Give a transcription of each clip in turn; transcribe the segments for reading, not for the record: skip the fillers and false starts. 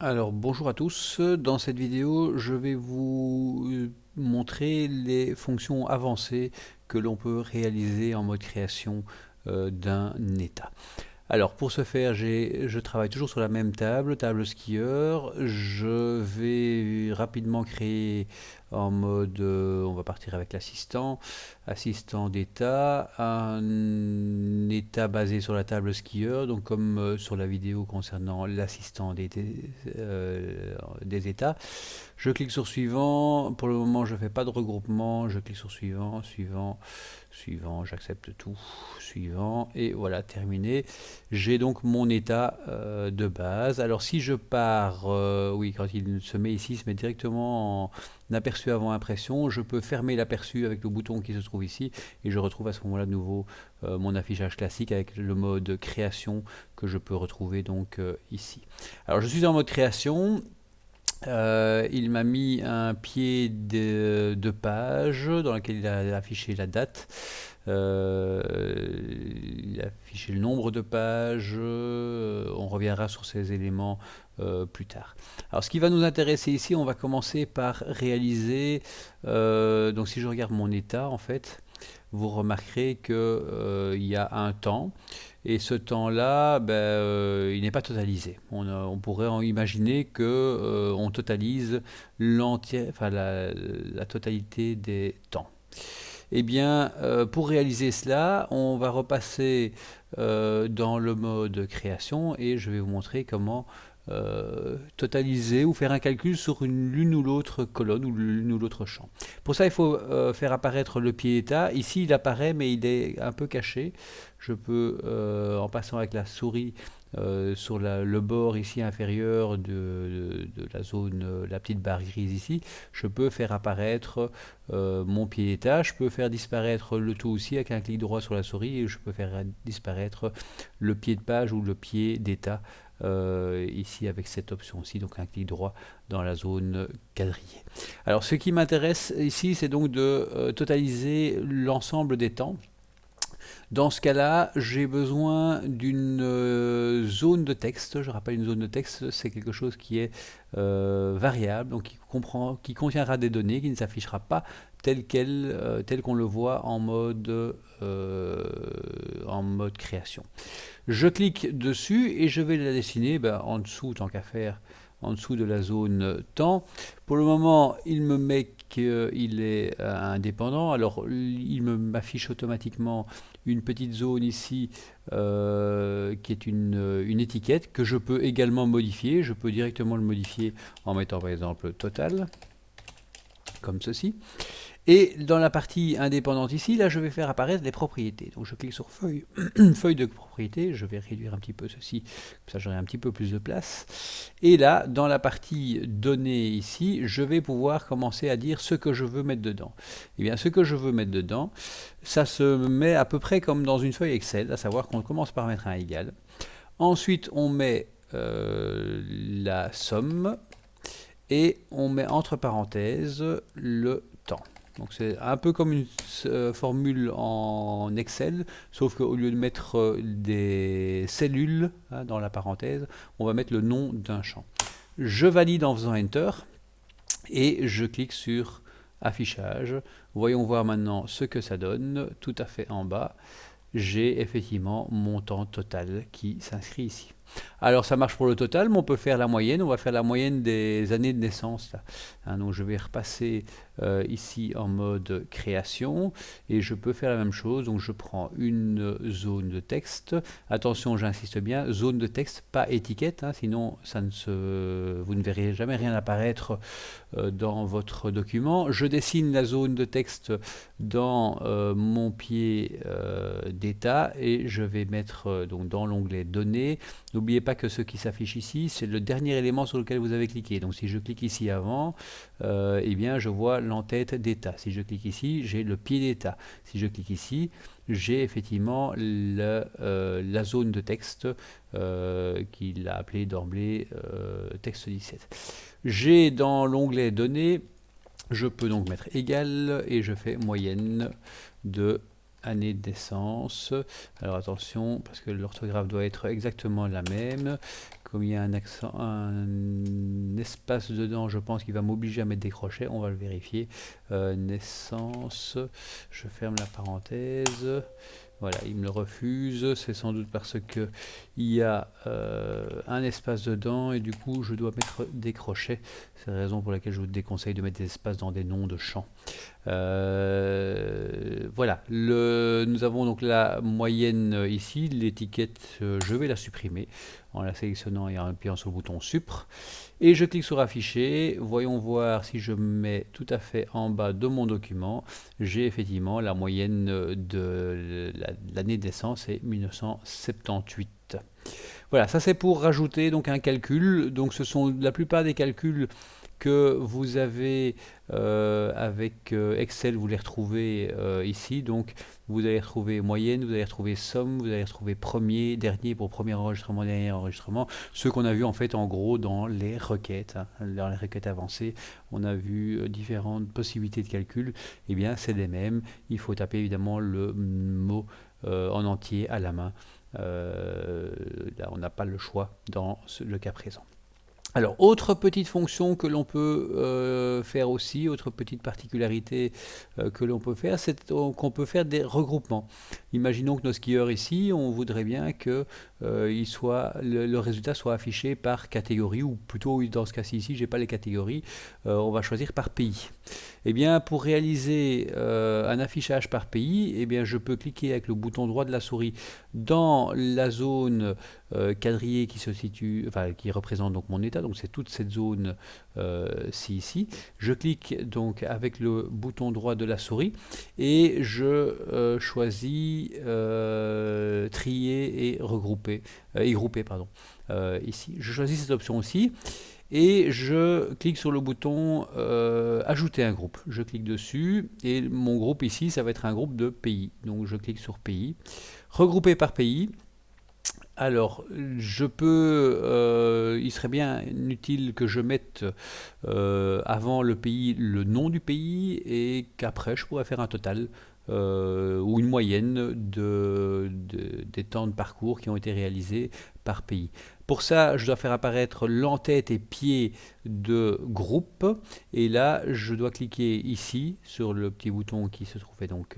Alors bonjour à tous, dans cette vidéo je vais vous montrer les fonctions avancées que l'on peut réaliser en mode création d'un état. Alors pour ce faire, je travaille toujours sur la même table skieur. Je vais rapidement créer en mode, on va partir avec assistant d'état, un état basé sur la table skieur, donc comme sur la vidéo concernant l'assistant des états. Je clique sur suivant. Pour le moment, je ne fais pas de regroupement. Je clique sur suivant, suivant, suivant. J'accepte tout. Suivant. Et voilà, terminé. J'ai donc mon état de base. Alors si je pars, oui, quand il se met ici, il se met directement en aperçu avant impression. Je peux fermer l'aperçu avec le bouton qui se trouve ici. Et je retrouve à ce moment-là de nouveau mon affichage classique avec le mode création que je peux retrouver donc ici. Alors je suis en mode création. Il m'a mis un pied de page dans lequel il a affiché la date. Il a affiché le nombre de pages. On reviendra sur ces éléments plus tard. Alors ce qui va nous intéresser ici, on va commencer par réaliser. Donc si je regarde mon état en fait, vous remarquerez que il y a un temps. Et ce temps-là, il n'est pas totalisé. On pourrait en imaginer que on totalise la totalité des temps. Eh bien, pour réaliser cela, on va repasser dans le mode création et je vais vous montrer comment totaliser ou faire un calcul sur l'une ou l'autre colonne ou l'une ou l'autre champ. Pour ça, il faut faire apparaître le pied état. Ici, il apparaît, mais il est un peu caché. Je peux, en passant avec la souris sur le bord ici inférieur de la zone, la petite barre grise ici, je peux faire apparaître mon pied état. Je peux faire disparaître le tout aussi avec un clic droit sur la souris et je peux faire disparaître le pied de page ou le pied d'état ici avec cette option-ci, donc un clic droit dans la zone quadrillée. Alors ce qui m'intéresse ici, c'est donc de totaliser l'ensemble des temps. Dans ce cas-là, j'ai besoin d'une zone de texte. Je rappelle, une zone de texte, c'est quelque chose qui est variable, donc qui contiendra des données, qui ne s'affichera pas tel qu'on le voit en mode création. Je clique dessus et je vais la dessiner en dessous, tant qu'à faire, en dessous de la zone temps. Pour le moment, il me met qu'il est indépendant. Alors, il m'affiche automatiquement une petite zone ici qui est une étiquette que je peux également modifier. Je peux directement le modifier en mettant par exemple total, comme ceci. Et dans la partie indépendante ici, là je vais faire apparaître les propriétés. Donc je clique sur feuille, feuille de propriétés, je vais réduire un petit peu ceci, comme ça j'aurai un petit peu plus de place. Et là, dans la partie données ici, je vais pouvoir commencer à dire ce que je veux mettre dedans. Et bien ce que je veux mettre dedans, ça se met à peu près comme dans une feuille Excel, à savoir qu'on commence par mettre un égal. Ensuite on met la somme et on met entre parenthèses le temps. Donc c'est un peu comme une formule en Excel, sauf qu'au lieu de mettre des cellules dans la parenthèse, on va mettre le nom d'un champ. Je valide en faisant Enter et je clique sur Affichage. Voyons voir maintenant ce que ça donne. Tout à fait en bas, j'ai effectivement mon temps total qui s'inscrit ici. Alors ça marche pour le total, mais on peut faire la moyenne. On va faire la moyenne des années de naissance. Là. Donc je vais repasser ici en mode création et je peux faire la même chose. Donc je prends une zone de texte. Attention, j'insiste bien, zone de texte, pas étiquette, sinon vous ne verrez jamais rien apparaître dans votre document. Je dessine la zone de texte dans mon pied d'état et je vais mettre donc dans l'onglet données. N'oubliez pas que ce qui s'affiche ici, c'est le dernier élément sur lequel vous avez cliqué. Donc si je clique ici avant, eh bien je vois l'entête d'état. Si je clique ici, j'ai le pied d'état. Si je clique ici, j'ai effectivement la zone de texte qu'il a appelé d'emblée texte 17. J'ai dans l'onglet données, je peux donc mettre égal et je fais moyenne de année de naissance. Alors attention, parce que l'orthographe doit être exactement la même. comme il y a un espace dedans, je pense qu'il va m'obliger à mettre des crochets. On va le vérifier. Naissance, je ferme la parenthèse. Voilà, il me le refuse. C'est sans doute parce que il y a un espace dedans et du coup je dois mettre des crochets. C'est la raison pour laquelle je vous déconseille de mettre des espaces dans des noms de champs. Voilà, nous avons donc la moyenne ici. L'étiquette, je vais la supprimer en la sélectionnant et en appuyant sur le bouton Supr. Et je clique sur Afficher. Voyons voir si je mets tout à fait en bas de mon document. J'ai effectivement la moyenne de l'année de naissance, c'est 1978. Voilà, ça c'est pour rajouter donc un calcul. Donc ce sont la plupart des calculs que vous avez avec Excel, vous les retrouvez ici. Donc vous allez retrouver moyenne, vous allez retrouver somme, vous allez retrouver premier, dernier pour premier enregistrement, dernier enregistrement. Ce qu'on a vu en fait en gros dans les requêtes, hein, dans les requêtes avancées, on a vu différentes possibilités de calcul. Eh bien c'est les mêmes. Il faut taper évidemment le mot en entier à la main. Là on n'a pas le choix dans le cas présent. Alors, autre petite fonction que l'on peut faire aussi, autre petite particularité que l'on peut faire, c'est qu'on peut faire des regroupements. Imaginons que nos skieurs ici, on voudrait bien que le résultat soit affiché par catégorie, ou plutôt dans ce cas-ci ici, j'ai pas les catégories, on va choisir par pays. Eh bien, pour réaliser un affichage par pays, eh bien, je peux cliquer avec le bouton droit de la souris dans la zone quadrillée qui se situe, enfin, qui représente donc mon état. Donc c'est toute cette zone ici. Je clique donc avec le bouton droit de la souris et je choisis trier et regrouper, grouper pardon. Ici, je choisis cette option aussi. Et je clique sur le bouton ajouter un groupe. Je clique dessus et mon groupe ici, ça va être un groupe de pays. Donc je clique sur pays. Regrouper par pays. Alors, il serait bien utile que je mette avant le pays le nom du pays et qu'après je pourrais faire un total ou une moyenne des temps de parcours qui ont été réalisés par pays. Pour ça, je dois faire apparaître l'entête et pied de groupe. Et là, je dois cliquer ici sur le petit bouton qui se trouvait donc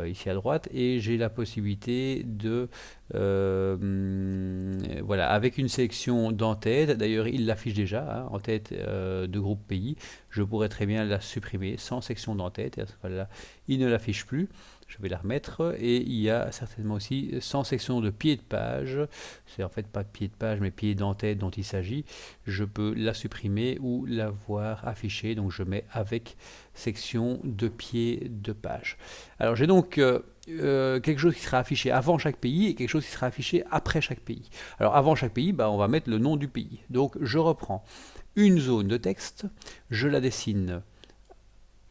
ici à droite. Et j'ai la possibilité de... voilà, avec une sélection d'entête. D'ailleurs, il l'affiche déjà, hein, entête de groupe pays. Je pourrais très bien la supprimer sans section d'entête. Et à ce moment-là, il ne l'affiche plus. Je vais la remettre et il y a certainement aussi sans section de pied de page. C'est en fait pas pied de page mais pied d'entête dont il s'agit. Je peux la supprimer ou la voir affichée. Donc je mets avec section de pied de page. Alors j'ai donc quelque chose qui sera affiché avant chaque pays et quelque chose qui sera affiché après chaque pays. Alors avant chaque pays, on va mettre le nom du pays. Donc je reprends une zone de texte, je la dessine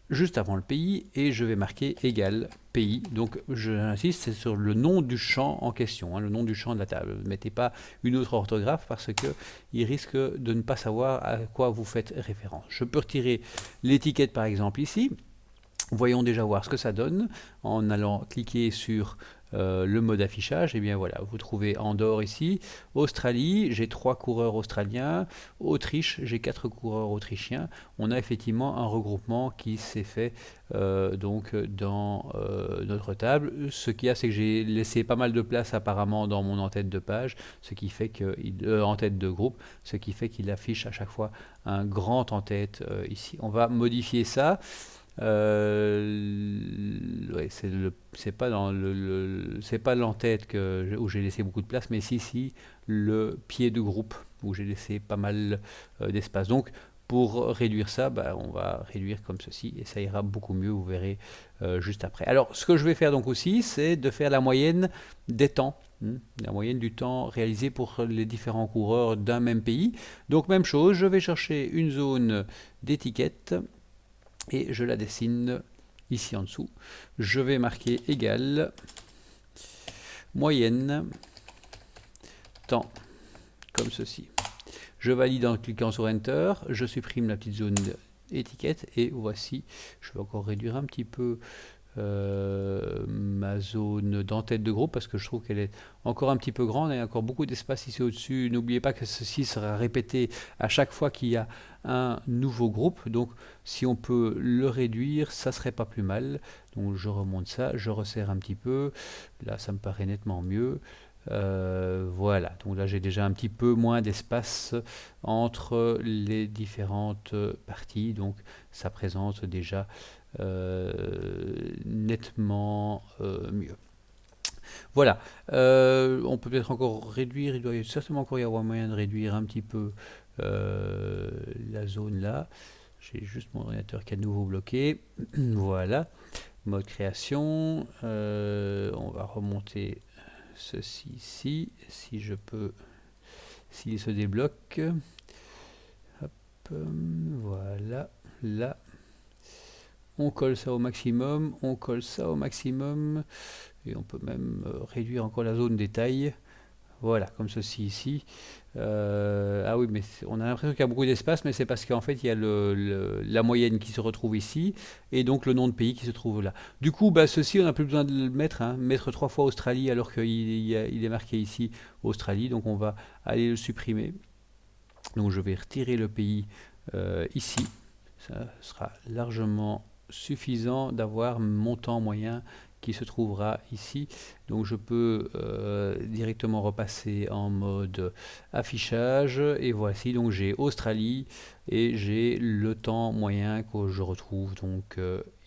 juste avant le pays et je vais marquer égal pays. Donc j'insiste, c'est sur le nom du champ en question, hein, le nom du champ de la table. Ne mettez pas une autre orthographe parce que il risque de ne pas savoir à quoi vous faites référence. Je peux retirer l'étiquette par exemple ici. Voyons déjà voir ce que ça donne en allant cliquer sur le mode affichage. Et bien voilà, vous trouvez Andorre ici, Australie, j'ai 3 coureurs australiens, Autriche, j'ai 4 coureurs autrichiens. On a effectivement un regroupement qui s'est fait donc dans notre table. Ce qu'il y a, c'est que j'ai laissé pas mal de place apparemment dans mon en-tête de page, ce qui fait que en tête de groupe, ce qui fait qu'il affiche à chaque fois un grand en-tête ici. On va modifier ça. Ouais, c'est pas dans c'est pas l'entête où j'ai laissé beaucoup de place, mais si le pied de groupe où j'ai laissé pas mal d'espace. Donc pour réduire ça, on va réduire comme ceci et ça ira beaucoup mieux, vous verrez juste après. Alors ce que je vais faire donc aussi, c'est de faire la moyenne des temps, la moyenne du temps réalisé pour les différents coureurs d'un même pays. Donc même chose, je vais chercher une zone d'étiquette et je la dessine ici en dessous. Je vais marquer égal moyenne temps comme ceci. Je valide en cliquant sur Enter, je supprime la petite zone étiquette et voici, je vais encore réduire un petit peu ma zone d'entête de groupe parce que je trouve qu'elle est encore un petit peu grande et encore beaucoup d'espace ici au-dessus. N'oubliez pas que ceci sera répété à chaque fois qu'il y a un nouveau groupe. Donc si on peut le réduire, ça serait pas plus mal. Donc je remonte ça, je resserre un petit peu. Là, ça me paraît nettement mieux. Voilà, donc là j'ai déjà un petit peu moins d'espace entre les différentes parties, donc ça présente déjà nettement mieux. Voilà, on peut peut-être encore réduire, il doit certainement encore y avoir moyen de réduire un petit peu la zone là. J'ai juste mon ordinateur qui est à nouveau bloqué. Voilà, mode création, on va remonter ceci ici, si je peux, s'il se débloque. Hop, voilà, là. On colle ça au maximum, on colle ça au maximum, et on peut même réduire encore la zone détail. Voilà, comme ceci ici. Ah oui, mais on a l'impression qu'il y a beaucoup d'espace, mais c'est parce qu'en fait, il y a la moyenne qui se retrouve ici, et donc le nom de pays qui se trouve là. Du coup, bah, ceci, on n'a plus besoin de le mettre, hein, mettre 3 fois Australie, alors qu'il est marqué ici Australie, donc on va aller le supprimer. Donc je vais retirer le pays ici. Ça sera largement suffisant d'avoir mon temps moyen qui se trouvera ici. Donc je peux directement repasser en mode affichage et voici, donc j'ai Australie et j'ai le temps moyen que je retrouve donc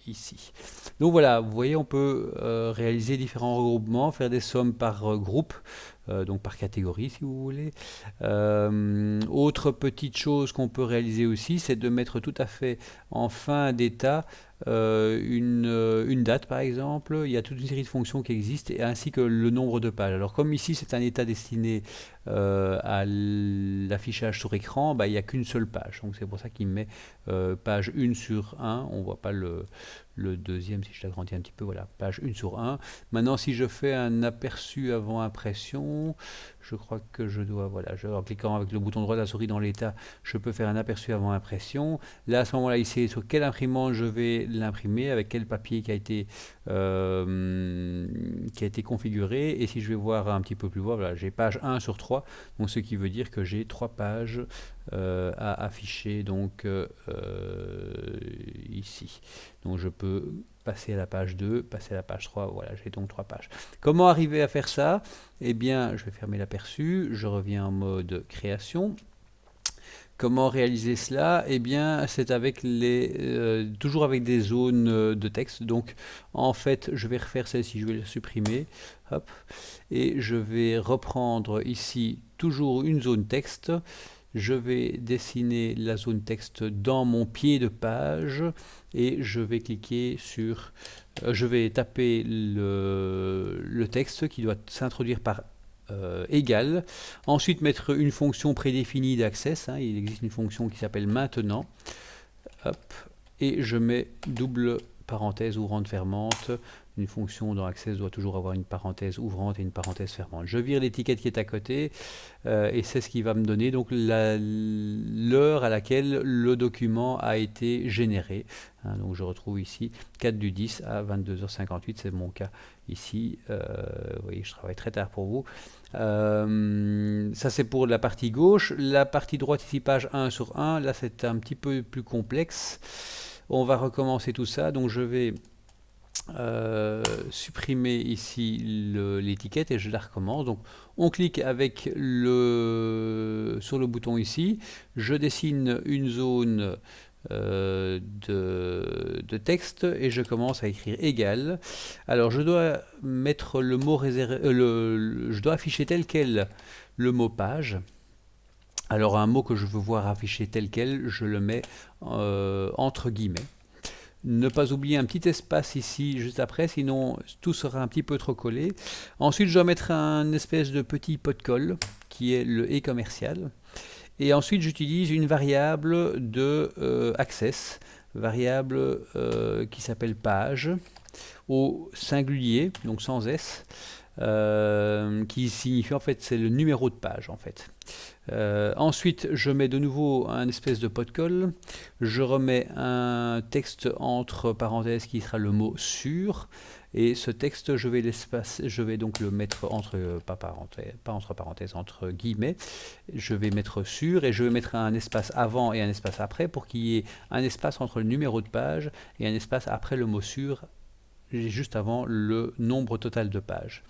ici. Donc voilà, vous voyez, on peut réaliser différents regroupements, faire des sommes par groupe, donc par catégorie si vous voulez. Autre petite chose qu'on peut réaliser aussi, c'est de mettre tout à fait en fin d'état une date par exemple. Il y a toute une série de fonctions qui existent, ainsi que le nombre de pages. Alors comme ici c'est un état destiné à l'affichage sur écran, bah, il n'y a qu'une seule page, donc c'est pour ça qu'il met page 1 sur 1, on voit pas le deuxième si je l'agrandis un petit peu, voilà, page 1 sur 1. Maintenant si je fais un aperçu avant impression, je crois que je dois, voilà, en cliquant avec le bouton droit de la souris dans l'état, je peux faire un aperçu avant impression. Là à ce moment là ici, sur quelle imprimante je vais l'imprimer, avec quel papier qui a été configuré, et si je vais voir un petit peu plus bas, voilà, j'ai page 1 sur 3, donc ce qui veut dire que j'ai 3 pages à afficher donc ici. Donc je peux passer à la page 2, passer à la page 3, voilà, j'ai donc 3 pages. Comment arriver à faire ça? Eh bien, je vais fermer l'aperçu, je reviens en mode création. Comment réaliser cela? Eh bien, c'est avec toujours avec des zones de texte. Donc, en fait, je vais refaire celle-ci, je vais la supprimer. Hop, et je vais reprendre ici toujours une zone texte. Je vais dessiner la zone texte dans mon pied de page et je vais cliquer sur... je vais taper le texte qui doit s'introduire par égal. Ensuite, mettre une fonction prédéfinie d'access. Hein, il existe une fonction qui s'appelle maintenant. Hop, et je mets double parenthèse ouvrante fermante. Une fonction dans Access doit toujours avoir une parenthèse ouvrante et une parenthèse fermante. Je vire l'étiquette qui est à côté et c'est ce qui va me donner donc l'heure à laquelle le document a été généré. Hein, donc je retrouve ici 4 du 10 à 22h58, c'est mon cas ici. Vous voyez, je travaille très tard pour vous. Ça c'est pour la partie gauche. La partie droite ici, page 1 sur 1, là c'est un petit peu plus complexe. On va recommencer tout ça, donc je vais supprimer ici l'étiquette et je la recommence. Donc on clique avec sur le bouton ici, je dessine une zone de texte et je commence à écrire égal. Alors je dois mettre le mot réservé, je dois afficher tel quel le mot page. Alors un mot que je veux voir affiché tel quel, je le mets entre guillemets. Ne pas oublier un petit espace ici juste après, sinon tout sera un petit peu trop collé. Ensuite, je dois mettre un espèce de petit pot de colle qui est le et commercial. Et ensuite, j'utilise une variable de access, variable qui s'appelle page, au singulier, donc sans S, qui signifie en fait c'est le numéro de page en fait. Ensuite, je mets de nouveau un espèce de pot de colle. Je remets un texte entre parenthèses qui sera le mot sur. Et ce texte, je vais donc le mettre entre, pas entre parenthèses, entre guillemets. Je vais mettre sur et je vais mettre un espace avant et un espace après pour qu'il y ait un espace entre le numéro de page et un espace après le mot sur, juste avant le nombre total de pages.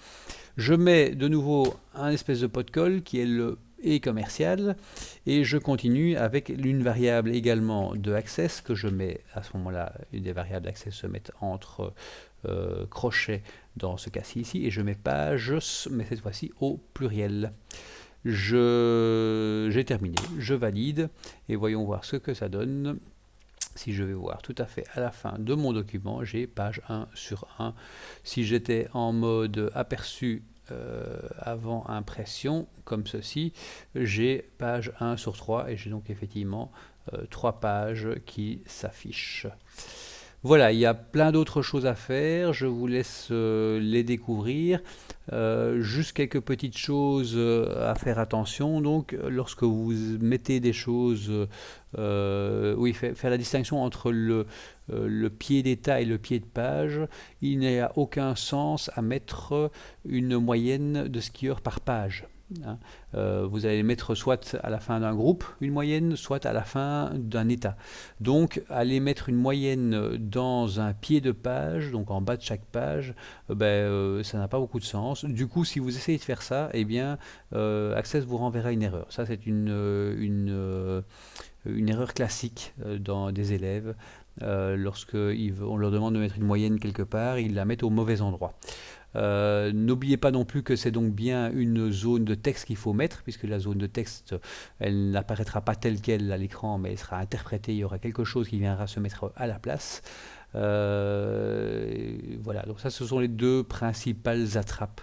Je mets de nouveau un espèce de pot de colle qui est le et commercial et je continue avec une variable également de access que je mets à ce moment-là. Des variables d'access se mettent entre crochets dans ce cas-ci ici et je mets page mais cette fois-ci au pluriel. J'ai terminé, je valide et voyons voir ce que ça donne. Si je vais voir tout à fait à la fin de mon document, j'ai page 1 sur 1. Si j'étais en mode aperçu avant impression, comme ceci, j'ai page 1 sur 3 et j'ai donc effectivement 3 pages qui s'affichent. Voilà, il y a plein d'autres choses à faire, je vous laisse les découvrir. Juste quelques petites choses à faire attention. Donc, lorsque vous mettez des choses, oui, faire la distinction entre le pied d'état et le pied de page, il n'y a aucun sens à mettre une moyenne de skieurs par page. Hein. Vous allez mettre soit à la fin d'un groupe une moyenne, soit à la fin d'un état. Donc aller mettre une moyenne dans un pied de page, donc en bas de chaque page, ça n'a pas beaucoup de sens. Du coup, si vous essayez de faire ça, eh bien Access vous renverra une erreur. Ça, c'est une erreur classique dans des élèves. Lorsqu'on leur demande de mettre une moyenne quelque part, ils la mettent au mauvais endroit. N'oubliez pas non plus que c'est donc bien une zone de texte qu'il faut mettre, puisque la zone de texte, elle n'apparaîtra pas telle qu'elle à l'écran, mais elle sera interprétée, il y aura quelque chose qui viendra se mettre à la place. Voilà, donc ça, ce sont les deux principales attrapes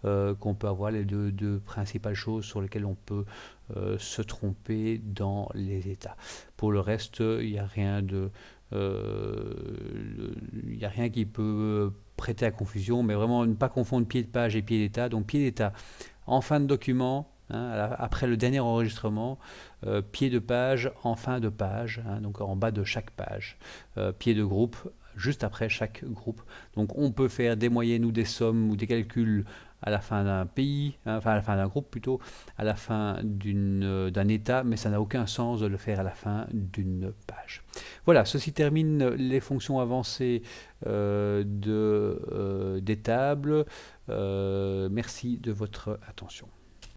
qu'on peut avoir, les deux principales choses sur lesquelles on peut se tromper dans les états. Pour le reste, il n'y a rien qui peut prêter à confusion, mais vraiment ne pas confondre pied de page et pied d'état. Donc pied d'état en fin de document, hein, après le dernier enregistrement, pied de page en fin de page, hein, donc en bas de chaque page, pied de groupe juste après chaque groupe. Donc on peut faire des moyennes ou des sommes ou des calculs à la fin d'un pays, hein, enfin à la fin d'un groupe plutôt, à la fin d'un état, mais ça n'a aucun sens de le faire à la fin d'une page. Voilà, ceci termine les fonctions avancées des tables. Merci de votre attention.